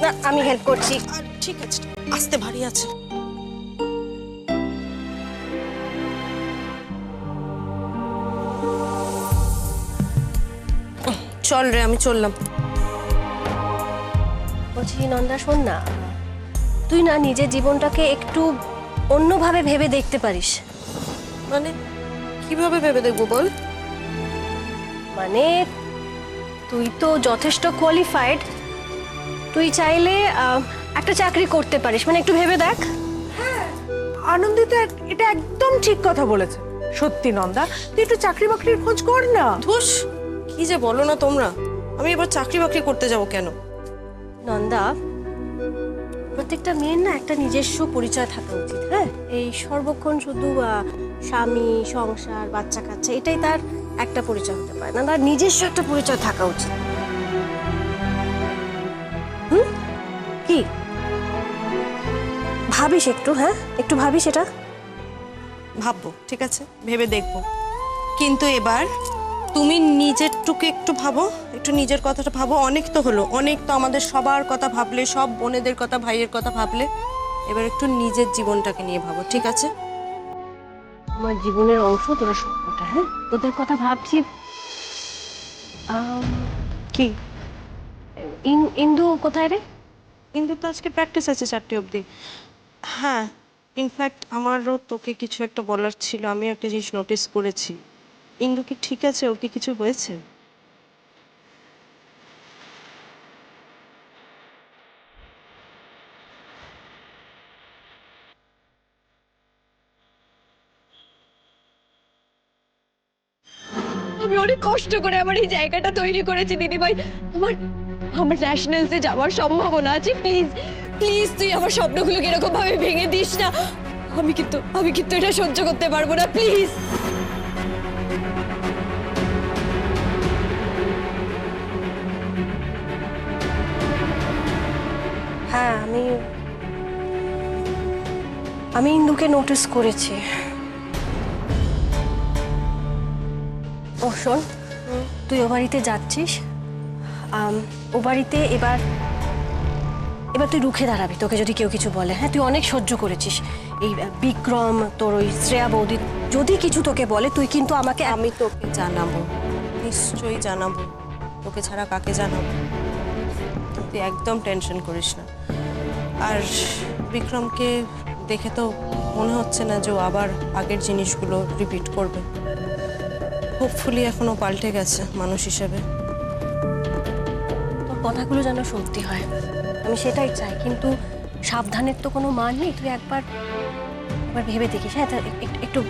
না আমি হেল্প করছি। ঠিক আছে, আস্তে, ভারী আছে। চল রে, আমি চললাম। বলছি নন্দা শোন না, তুই না নিজের জীবনটাকে একটু অন্যভাবে ভেবে দেখতে পারিস। মানে কিভাবে ভেবে দেখবো বল? মানে তুই তো যথেষ্ট কোয়ালিফাইড, তুই চাইলে একটা চাকরি করতে পারিস, মানে একটু ভেবে দেখ। আনন্দিতা এটা একদম ঠিক কথা বলেছে। সত্যি নন্দা, তুই একটু চাকরি বাকরির খোঁজ কর না। ধুস, কি যে বলো না তোমরা, আমি এবার চাকরি বাকরি করতে যাব কেন? নন্দা, প্রত্যেকটা মেয়ের না একটা নিজস্ব পরিচয় থাকা উচিত। হ্যাঁ, এই সর্বক্ষণ শুধু স্বামী, সংসার, বাচ্চা কাচ্চা এটাই তার একটা পরিচয় হতে পারে না, তার নিজস্ব একটা পরিচয় থাকা উচিত। কি ভাবিস একটু? হ্যাঁ, একটু ভাবিস এটা। ভাববো, ঠিক আছে, ভেবে দেখবো। কিন্তু এবার তুমি নিজেরটুকু একটু ভাবো, একটু নিজের কথাটা ভাবো। অনেক তো হলো, অনেক তো আমাদের সবার কথা ভাবলে, সব বোনেদের কথা, ভাইয়ের কথা ভাবলে। এবার একটু নিজের জীবনটাকে নিয়ে ভাবো, ঠিক আছে? আমার জীবনের অংশ তোরা সবটা। হ্যাঁ, তোদের কথা ভাবছি। কি? ইন্দু কোথায় রে? কিন্তু তো আজকে প্র্যাকটিস আছে 4টে অবধি। হ্যাঁ, ইনফ্যাক্ট আমারও তোকে কিছু একটা বলার ছিল। আমি একটা জিনিস নোটিস করেছি। ইন্দু কি ঠিক আছে? ও কি কিছু হয়েছে? আমি অনেক কষ্ট করে আমার এই জায়গাটা তৈরি করেছি দিদিভাই। আমার আমার ন্যাশনালসে যাওয়ার সম্ভাবনা আছে। প্লিজ প্লিজ তুই আমার স্বপ্নগুলোকে এরকম ভাবে ভেঙে দিস না। আমি কিন্তু এটা সহ্য করতে পারবো না, প্লিজ। হ্যাঁ, আমি ইন্দুকে নোটিস করেছি। ও শোন, তুই ও বাড়িতে যাচ্ছিস। ও বাড়িতে এবার তুই রুখে দাঁড়াবি, তোকে যদি কেউ কিছু বলে। হ্যাঁ, তুই অনেক সহ্য করেছিস। এই বিক্রম, তোর ওই শ্রেয়া বৌদি যদি কিছু তোকে বলে, তুই কিন্তু আমাকে আমি তোকে জানাবো, নিশ্চয়ই জানাবো। তোকে ছাড়া কাকে জানাবো? তুই একদম টেনশন করিস না। আর বিক্রমকে দেখে তো মনে হচ্ছে না যে ও আবার আগের জিনিসগুলো রিপিট করবে। হোপফুলি এখনো পাল্টে গেছে মানুষ হিসেবে। তোর কথাগুলো যেন সত্যি হয়, আমি সেটাই চাই। কিন্তু সাবধানের তো কোনো মান নেই। তুই একবার ভেবে দেখিস। হ্যাঁ, একটু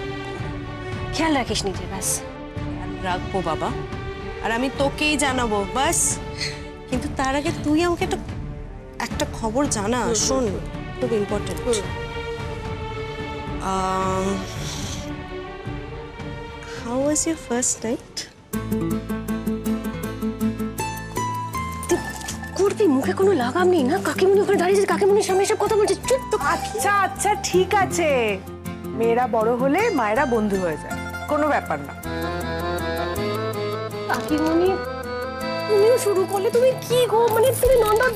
খেয়াল রাখিস নিজে, ব্যাস। রাখবো বাবা, আর আমি তোকেই জানাবো, বাস। কিন্তু তার আগে তুই আমাকে একটা খবর জানা। শোন, খুব important. How was your first night? করবি, মুখে কোনো লাগাম নেই না। কাকিমুনি ওখানে দাঁড়িয়েছে, কাকিমুনির সামনে এসব কথা বলছে। চুপ তো। আচ্ছা আচ্ছা, ঠিক আছে। মেয়েরা বড় হলে মায়েরা বন্ধু হয়ে যায়, কোনো ব্যাপার না। কাকিমুনি, তুমিও শুরু করলে। তুমি কি গো, মানে তুমি নন্দন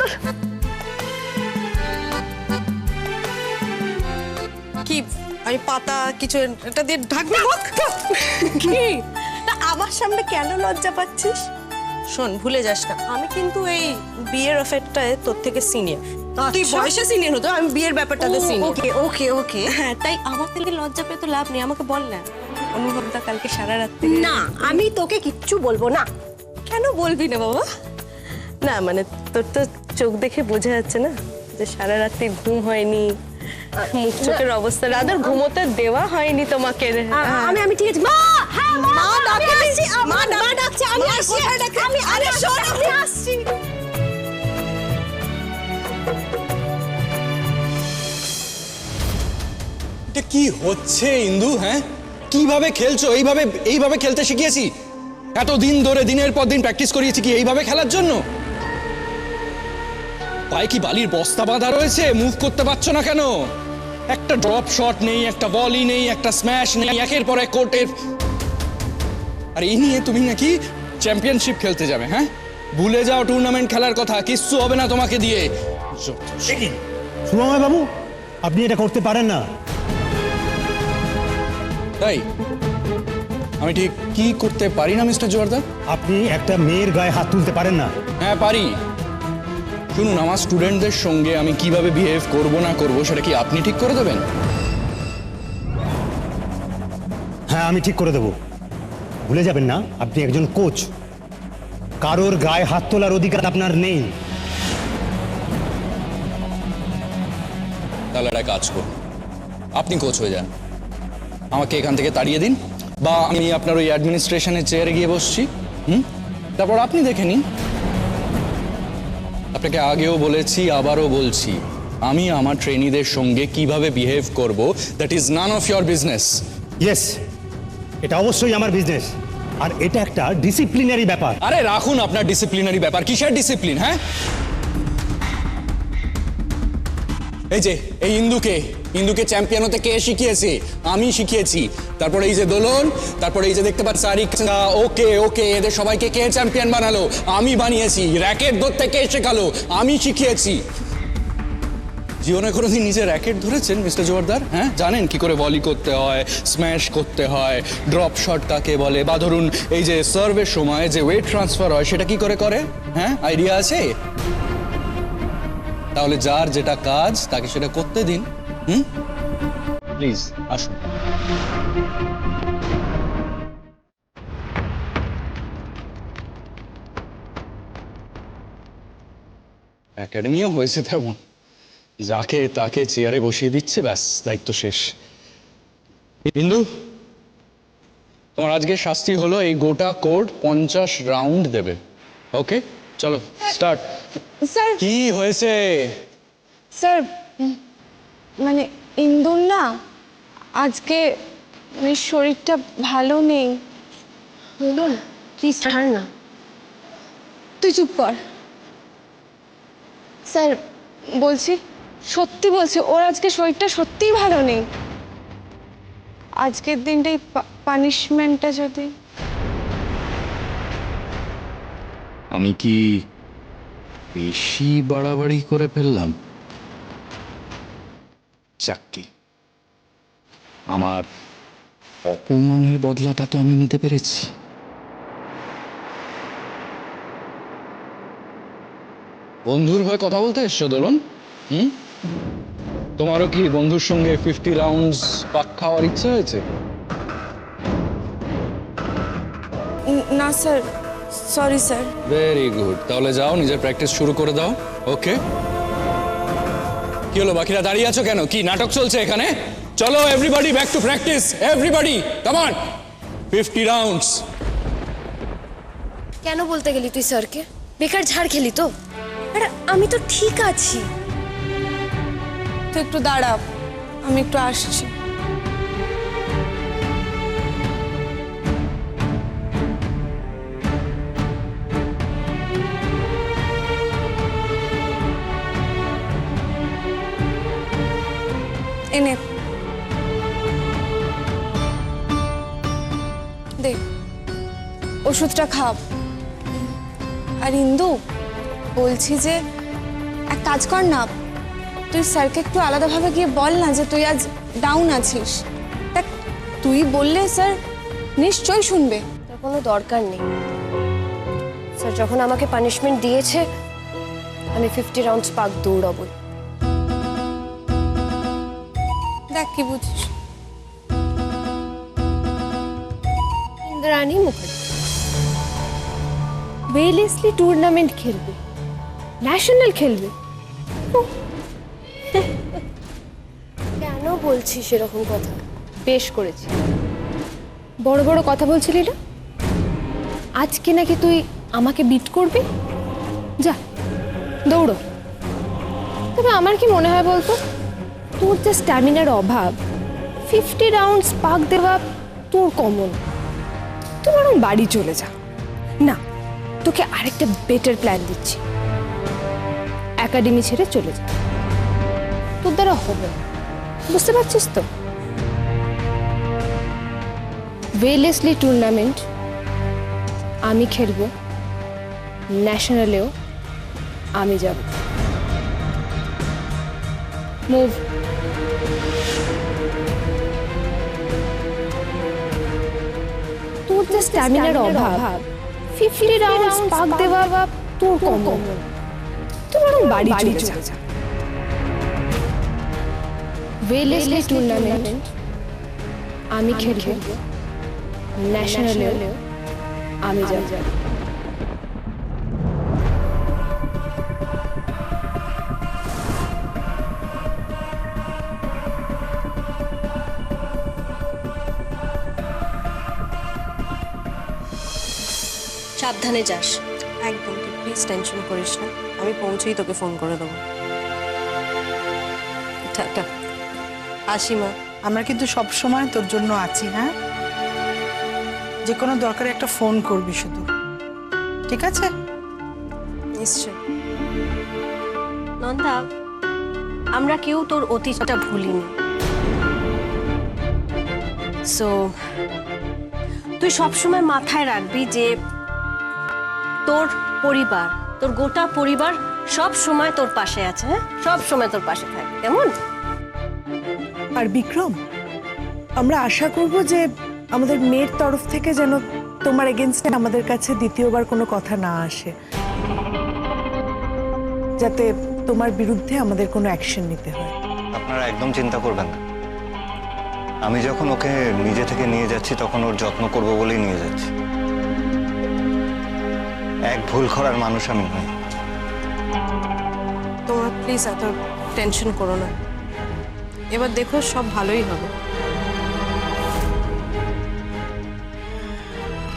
কি আমি পাতা কিছু এটা দিয়ে ঢাকবো? কি তা আমার সামনে কেন লজ্জা পাচ্ছিস? শোন, ভুলে যাস না, আমি কিন্তু এই বিয়ের অফারটায় তোর থেকে সিনিয়র। তুই বয়সে সিনিয়র হতো, আমি বিয়ের ব্যাপারটাতে সিনিয়র। ওকে ওকে ওকে। হ্যাঁ, তাই আমার থেকে লজ্জা পেয়ে তো লাভ নেই। আমাকে বল না, অনুভবটা কালকে সারা রাত্রি। না, আমি তোকে কিচ্ছু বলবো না। কেন বলবি না বাবা? না মানে তোর তো চোখ দেখে বোঝা যাচ্ছে না যে সারা রাত্রি ঘুম হয়নি, মুখ চোখের অবস্থা, রাদার ঘুমোতে দেওয়া হয়নি তোমাকে। আমি ঠিক আছে। মা, হ্যাঁ মা, মা ডাকছে, মা ডাকছে, আমি আসছি। আমি আরে শোন, আমি আসছি। এটা কি হচ্ছে ইন্দু? হ্যাঁ, কিভাবে খেলছো? এইভাবে খেলতে শিখিয়েছি? এতদিন ধরে দিনের পর দিন প্র্যাকটিস করিয়েছি কি এইভাবে খেলার জন্য? পায়ে কি বালির বস্তা বাঁধা রয়েছে? মুভ করতে পারছো না কেন? একটা ড্রপ শট নেই, একটা বলই নেই, একটা স্ম্যাশ নেই, একের পর এক কোর্টের। আর এই নিয়ে তুমি নাকি চ্যাম্পিয়নশিপ খেলতে যাবে? হ্যাঁ, ভুলে যাও টুর্নামেন্ট খেলার কথা, কিচ্ছু হবে না তোমাকে দিয়ে। শুভময় বাবু, আপনি এটা করতে পারেন না। তাই আমি ঠিক কি করতে পারি না মিস্টার জোয়ারদার? আপনি একটা মেয়ের গায়ে হাত তুলতে পারেন না। হ্যাঁ পারি। শুনুন, আমার স্টুডেন্টদের সঙ্গে আমি কিভাবে বিহেভ করব না করব সেটা কি আপনি ঠিক করে দেবেন? হ্যাঁ, আমি ঠিক করে দেবো। ভুলে যাবেন না, আপনি একজন কোচ। কারোর গায়ে হাত তোলার অধিকার আপনার নেই। তাহলে একটা কাজ করুন, আপনি কোচ হয়ে যান, আমাকে এখান থেকে তাড়িয়ে দিন, বা আমি আপনার ওই অ্যাডমিনিস্ট্রেশনের চেয়ারে গিয়ে বসছি, তারপর আপনি দেখে নিন। আপনাকে আগেও বলেছি, আবারও বলছি, আমি আমার ট্রেনিদের সঙ্গে কিভাবে বিহেভ করব, that is none of your business. Yes, এটা অবশ্যই আমার বিজনেস, আর এটা একটা ডিসিপ্লিনারি ব্যাপার। আরে রাখুন আপনার ডিসিপ্লিনারি ব্যাপার, কিসের ডিসিপ্লিন? হ্যাঁ, এই যে এই ইন্দুকে চ্যাম্পিয়ন হতে কে শিখিয়েছে? আমি শিখিয়েছি। তারপরে এই যে দোলন, তারপরে এই যে দেখতে পাচ্ছি সারিকা, ওকে এদের সবাইকে কে চ্যাম্পিয়ন বানালো? আমি বানিয়েছি। র্যাকেট ধরতে কে শেখালো? আমি শিখিয়েছি। জীবনে কোনোদিন নিজে র্যাকেট ধরেছেন মিস্টার জোয়ারদার? হ্যাঁ, জানেন কি করে ভলি করতে হয়, স্ম্যাশ করতে হয়, ড্রপ শট কাকে বলে, বা ধরুন এই যে সার্ভের সময় যে ওয়েট ট্রান্সফার হয় সেটা কি করে করে? হ্যাঁ, আইডিয়া আছে? তাহলে যার যেটা কাজ তাকে সেটা করতে দিন। প্লিজ আসুন। একাডেমিও হয়েছে তেমন, যাকে তাকে চেয়ারে বসিয়ে দিচ্ছে, ব্যাস দায়িত্ব শেষ। বিন্দু, তোমার আজকে শাস্তি হলো এই গোটা কোর্ট 50 রাউন্ড দেবে। ওকে, চলো স্টার্ট। স্যার কি হয়েছে? স্যার মানে ইন্দুর না আজকে মানে শরীরটা ভালো নেই। বলুন প্লিজ, ছাড় না। তুই চুপ কর। স্যার বলছি, সত্যি বলছি, ওর আজকে শরীরটা সত্যিই ভালো নেই। আজকের দিনটাই পানিশমেন্টটা যদি। আমি কি বেশি বাড়াবাড়ি করে ফেললাম? চাক্কি, আমার অপমানের বদলাটা তো আমি নিতে পেরেছি। বন্ধুর হয়ে কথা বলতে এসছো দোলন? তোমারও কি বন্ধুর সঙ্গে 50 রাউন্ডস পাক খাওয়ার ইচ্ছে হয়েছে? না sir, sorry sir. Very good, তাহলে যাও নিজের প্র্যাকটিস শুরু করে দাও। ওকে, কি হলো বাকিরা দাঁড়িয়ে আছো কেন? কি নাটক চলছে এখানে? চলো everybody back to practice, everybody come on. 50 rounds. কেন বলতে গেলি তুই স্যারকে? বেকার ঝাড় খেলি তো? আরে আমি তো ঠিক আছি। তুই একটু দাঁড়া, আমি একটু আসছি। এনে দে, ওষুধটা খাও। আর ইন্দু বলছি যে এক কাজ কর না, তুই স্যারকে একটু আলাদাভাবে গিয়ে বল না যে তুই আজ ডাউন আছিস। দেখ, তুই বললে স্যার নিশ্চয়ই শুনবে। তার কোনো দরকার নেই। স্যার যখন আমাকে পানিশমেন্ট দিয়েছে, আমি 50 রাউন্ডস পাক দৌড়াবই। দেখ কি বুঝিস। ইন্দ্রাণী মুখার্জি ওয়েলেসলি টুর্নামেন্ট খেলবে, ন্যাশনাল খেলবে। কেন বলছিস এরকম কথা? বেশ করেছি, বড় বড় কথা বলছিলি না? আজকে নাকি তুই আমাকে বিট করবি? যা দৌড়ো। তবে আমার কি মনে হয় বলতো, তোর যে স্ট্যামিনার অভাব, 50 রাউন্ডস পাক দেওয়া তোর কমন। তুই বরং বাড়ি চলে যা। না, তোকে আরেকটা বেটার প্ল্যান দিচ্ছি। একাডেমি ছেড়ে চলে যা, তোর দ্বারা হবে না। বুঝতে পারছিস তো? ওয়েলেসলি টুর্নামেন্ট আমি খেলবো, ন্যাশনালেও আমি যাব। মুভ। তোর যে স্ট্যামিনার অভাব, 50 রাউন্ডস পাক দেওয়া তোর কম, তুই বরং বাড়ি চলে যা। ওয়েলেসলি টুর্নামেন্ট আমি খেলবো, ন্যাশনালেও আমি যাব। সাবধানে যাস। একদম, তুই প্লিজ টেনশন করিস না, আমি পৌঁছেই তোকে ফোন করে দেবো। টাটা, আসি মা। আমরা কিন্তু সব সময় তোর জন্য আছি, হ্যাঁ? যে কোনো দরকারে একটা ফোন করবি শুধু, ঠিক আছে? নিশ্চয়। নন্দা, আমরা কেউ তোর অতীতটা ভুলিনি। সো তুই সবসময় মাথায় রাখবি যে তোর পরিবার, তোর গোটা পরিবার সব সময় তোর পাশে আছে, হ্যাঁ? সব সময় তোর পাশে থাকবে, কেমন? আর বিক্রম, আমরা আশা করব যে আমাদের মেয়ের তরফ থেকে যেন তোমার এগেনস্টে আমাদের কাছে দ্বিতীয়বার কোনো কথা না আসে, যাতে তোমার বিরুদ্ধে আমাদের কোনো অ্যাকশন নিতে হয়। আপনারা একদম চিন্তা করবেন না। আমি যখন ওকে নিজে থেকে নিয়ে যাচ্ছি তখন ওর যত্ন করব বলেই নিয়ে যাচ্ছি। এক ভুল করার মানুষ আমি নই। তোমরা প্লিজ এত টেনশন করো না, এবার দেখো সব ভালোই হবে।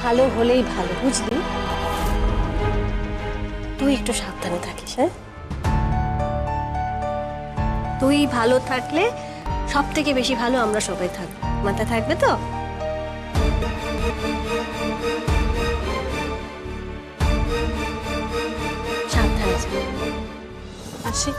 ভালো হলেই ভালো, বুঝলি? তুই একটু সাবধানে থাকিস, হ্যাঁ? তুই ভালো থাকলে সব থেকে বেশি ভালো আমরা সবাই থাকবো। মাথায় থাকবে তো? সাবধানে যা। আসি।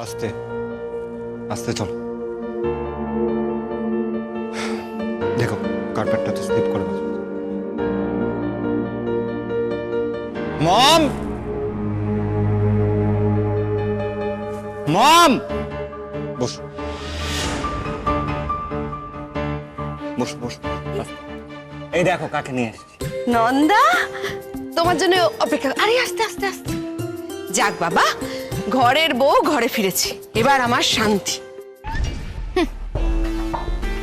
আস্তে আস্তে চলো। দেখো কার্পেটটাতে স্লিপ করে বসো। মম, মম, বসো বসো বসো। এই দেখো কাকে নিয়ে এসেছি। নন্দা, তোমার জন্য অপেক্ষা। আরে আস্তে আস্তে আস্তে। যাক বাবা, ঘরের বউ ঘরে ফিরেছি, এবার আমার শান্তি।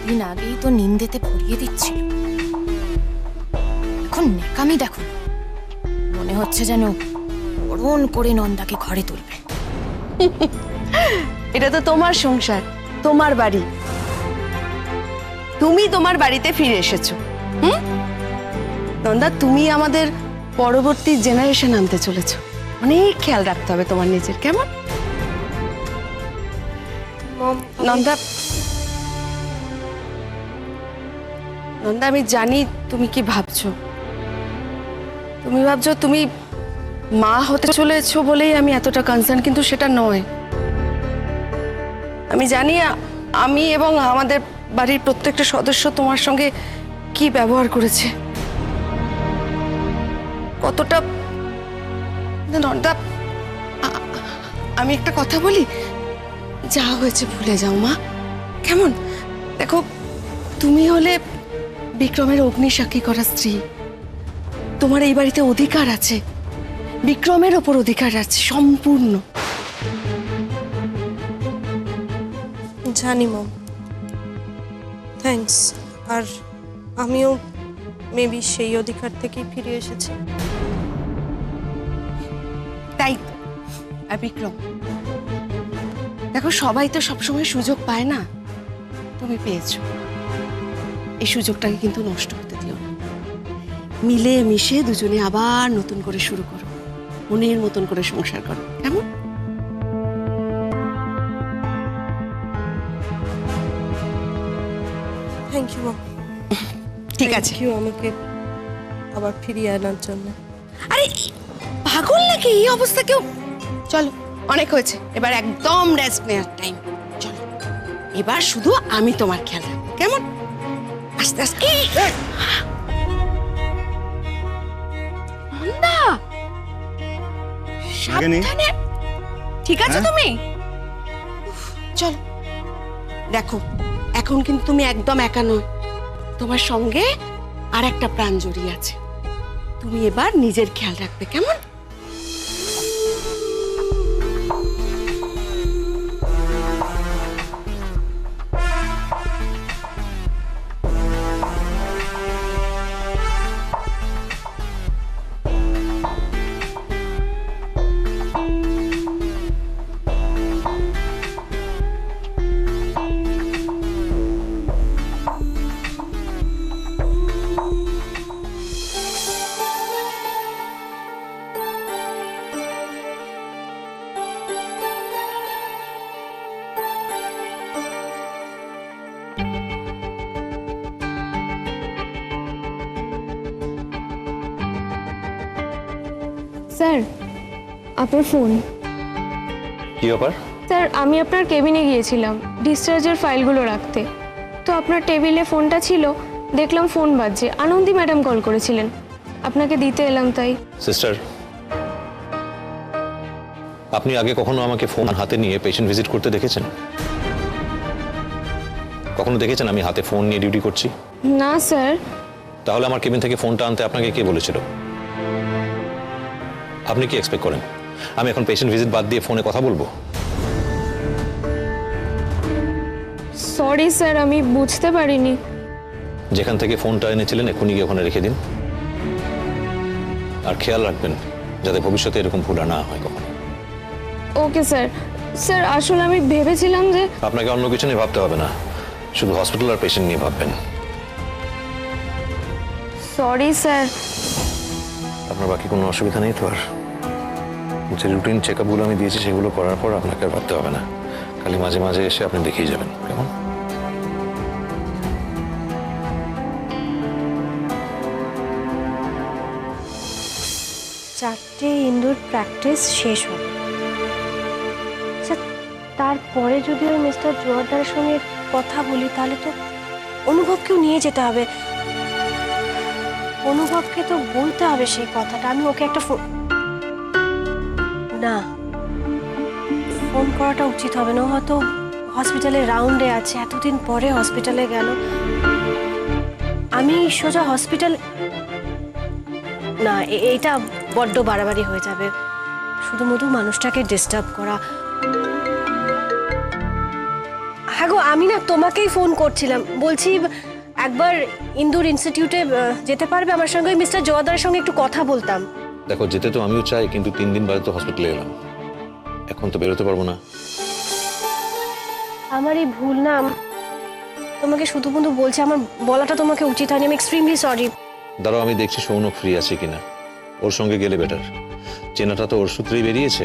দিন আগেই তো নিন্দেতে ভরিয়ে দিচ্ছিল, এখন নেকামি দেখো। মনে হচ্ছে যেন বরণ করে নন্দাকে ঘরে তুলবে। এটা তো তোমার সংসার, তোমার বাড়ি, তুমি তোমার বাড়িতে ফিরে এসেছো। নন্দা, তুমি আমাদের পরবর্তী জেনারেশন আনতে চলেছো, অনেক খেয়াল রাখতে হবে তোমার নিজের, কেমন? নন্দা, নন্দা, আমি জানি তুমি কি ভাবছো। তুমি ভাবছো তুমি মা হতে চলেছো বলেই আমি এতটা কনসার্ন, কিন্তু সেটা নয়। আমি জানি আমি এবং আমাদের বাড়ির প্রত্যেকটা সদস্য তোমার সঙ্গে কি ব্যবহার করেছে, কতটা। নন্দা, আমি একটা কথা বলি, যা হয়েছে ভুলে যাও মা, কেমন? দেখো, তুমি হলে বিক্রমের অগ্নিসাক্ষী করা স্ত্রী, তোমার এই বাড়িতে অধিকার আছে, বিক্রমের ওপর অধিকার আছে সম্পূর্ণ। জানি মম, থ্যাঙ্কস। আর আমিও মেবি সেই অধিকার থেকেই ফিরে এসেছি। তাই তো। আর বিক্রম, দেখো সবাই তো সবসময় সুযোগ পায় না, তুমি পেয়েছো। এই সুযোগটাকে কিন্তু নষ্ট হতে দিও না। মিলে মিশে দুজনে আবার নতুন করে শুরু করো, মনের মতন করে সংসার করো, কেমন? থ্যাংক ইউ মা। ঠিক আছে। থ্যাংক ইউ আমাকে আবার ফিরিয়ে আনার জন্য। আরে পাগল নাকি এই অবস্থা কেউ? চলো, অনেক হয়েছে, এবার একদম রেস্ট নেওয়ার টাইম। চলো, এবার শুধু আমি তোমার খেয়াল রাখবো, কেমন? আস্তে আস্তে। নন্দা, লাগেনি? সাবধানে। ঠিক আছে হ্যাঁ? তুমি? উফ, চলো। দেখো, এখন কিন্তু তুমি একদম একা নয়, তোমার সঙ্গে আর একটা প্রাণ জড়িয়ে আছে। তুমি এবার নিজের খেয়াল রাখবে, কেমন? স্যার, আপনার ফোন। কি ব্যাপার? স্যার, আমি আপনার কেবিনে গিয়েছিলাম ডিসচার্জের ফাইলগুলো রাখতে, তো আপনার টেবিলে ফোনটা ছিল, দেখলাম ফোন বাজছে। আনন্দি ম্যাডাম কল করেছিলেন, আপনাকে দিতে এলাম তাই। সিস্টার, আপনি আগে কখনো আমাকে ফোন হাতে নিয়ে পেশেন্ট ভিজিট করতে দেখেছেন? কখনো দেখেছেন আমি হাতে ফোন নিয়ে ডিউটি করছি? না স্যার। তাহলে আমার কেবিন থেকে ফোনটা আনতে আপনাকে কে বলেছিল? আপনি কি এক্সপেক্ট করেন আমি এখন পেশেন্ট ভিজিট বাদ দিয়ে ফোনে কথা বলবো? সরি স্যার, আমি বুঝতে পারিনি। যেখান থেকে ফোনটা এনেছিলেন এক্ষুনি গিয়ে ওখানে রেখে দিন, আর খেয়াল রাখবেন যাতে ভবিষ্যতে এরকম ভুল আর না হয় কখনো। Okay sir. স্যার, আসলে আমি ভেবেছিলাম যে আপনাকে অন্য কিছু নিয়ে ভাবতে হবে না, শুধু হসপিটাল আর পেশেন্ট নিয়ে ভাববেন। Sorry sir. আপনার বাকি কোনো অসুবিধা নেই তো? আর যে রুটিন চেক আপগুলো আমি দিয়েছি সেগুলো করার পর আপনাকে আর ভাবতে হবে না, খালি মাঝে মাঝে এসে আপনি দেখিয়ে যাবেন, কেমন? চারটে ইনডোর প্র্যাকটিস শেষ হবে। আচ্ছা, তারপরে যদি ওই মিস্টার জোয়ারদারের সঙ্গে কথা বলি তাহলে তো অনুভবকেও নিয়ে যেতে হবে। অনুভবকে তো বলতে হবে সেই কথাটা। আমি ওকে একটা ফোন, না, ফোন করাটা উচিত হবে না। ও হয়তো হসপিটালে রাউন্ডে আছে, এতদিন পরে হসপিটালে গেল। আমি সোজা হসপিটাল, না, এটা বড্ড বাড়াবাড়ি হয়ে যাবে। শুধুমাত্র মানুষটাকে ডিস্টার্ব করা। হ্যাঁ গো, আমি না তোমাকেই ফোন করছিলাম, বলছি একবার ইন্দোর ইনস্টিটিউটে যেতে পারবে আমার সঙ্গে? ওই মিস্টার জোয়ারদারের সঙ্গে একটু কথা বলতাম। দেখো, যেতে তো আমিও চাই, কিন্তু 3 দিন বাদে তো হসপিটালে এলাম, এখন তো বেরোতে পারবো না। আমারই ভুল না, তোমাকে শুধু বন্ধু বলছি, আমার বলাটা তোমাকে উচিত হয়নি। আমি এক্সট্রিমলি সরি। দাঁড়াও, আমি দেখছি সৌনক ফ্রি আছে কিনা, ওর সঙ্গে গেলে বেটার। চেনাটা তো ওর সূত্রেই বেরিয়েছে।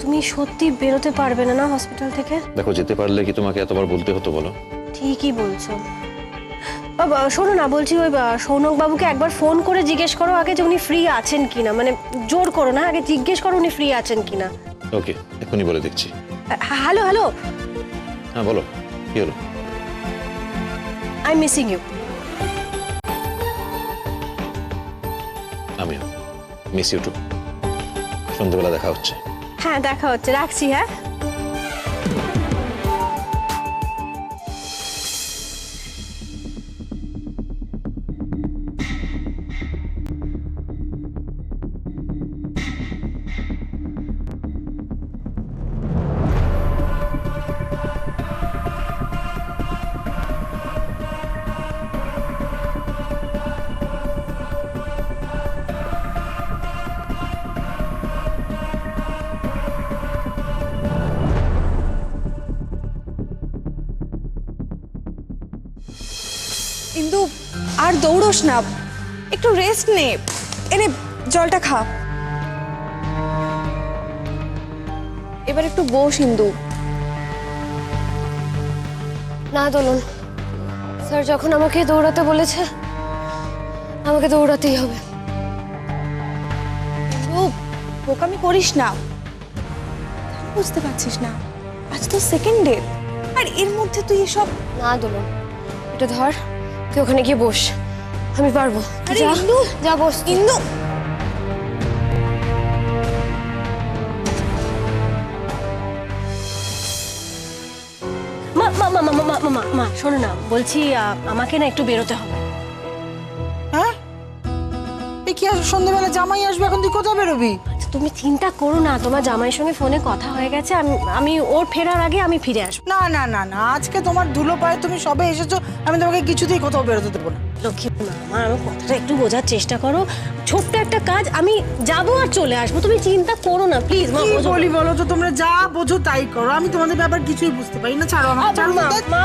তুমি সত্যি বেরোতে পারবে না না হসপিটাল থেকে? দেখো, যেতে পারলে কি তোমাকে এতবার বলতে হতো বলো? ঠিকই বলছো। বাবা শোনো না, বলছি ওই সৌনক বাবুকে একবার ফোন করে জিজ্ঞেস করো আগে যে উনি ফ্রি আছেন কিনা। মানে জোর করো না, আগে জিজ্ঞেস করো উনি ফ্রি আছেন কিনা। ওকে, এখনই বলে দেখছি। হ্যালো হ্যালো, হ্যাঁ বলো, কি হলো? I am missing you. আমিও মিস ইউ টু। সন্ধ্যেবেলা দেখা হচ্ছে। হ্যাঁ দেখা হচ্ছে, রাখছি। হ্যাঁ ইন্দু, আর দৌড়োস না, একটু রেস্ট নে। এনে জলটা খা। এবার একটু বস ইন্দু। না দোলন, স্যার যখন আমাকে দৌড়াতে বলেছে আমাকে দৌড়াতেই হবে। বোকামি করিস না, বুঝতে পারছিস না আজ তো সেকেন্ড ডে, আর এর মধ্যে তুই এসব। না দোলন, এটা ধর, তুই ওখানে গিয়ে বস, আমি পারবো। আরে যা, ইন্দু, যা বস তুই। ইন্দু মা মা মা মা মা মা মা মা শোনো না, বলছি আমাকে না একটু বেরোতে হবে। হ্যাঁ এই কি আসবে, সন্ধ্যেবেলা জামাই আসবে, এখন তুই কোথায় বেরোবি? আচ্ছা, তুমি চিন্তা করো না, তোমার জামাইয়ের সঙ্গে ফোনে কথা হয়ে গেছে, আমি ওর ফেরার আগে আমি ফিরে আসবো। না না না না, আজকে তোমার ধুলো পায়ে তুমি সবে এসেছো, আমি তোমাকে কিছুতেই কোথাও বেরোতে দেবো না। লক্ষ্মী মা, আমার কথাটা একটু বোঝার চেষ্টা করো। ছোট্ট একটা কাজ, আমি যাবো আর চলে আসবো, তুমি চিন্তা করো না প্লিজ মা। কি বলি বলো তো, তোমরা যা বোঝো তাই করো, আমি তোমাদের ব্যাপার কিছুই বুঝতে পারি না। ছাড়ো আমাকে, ছাড়ো মা, তো। মা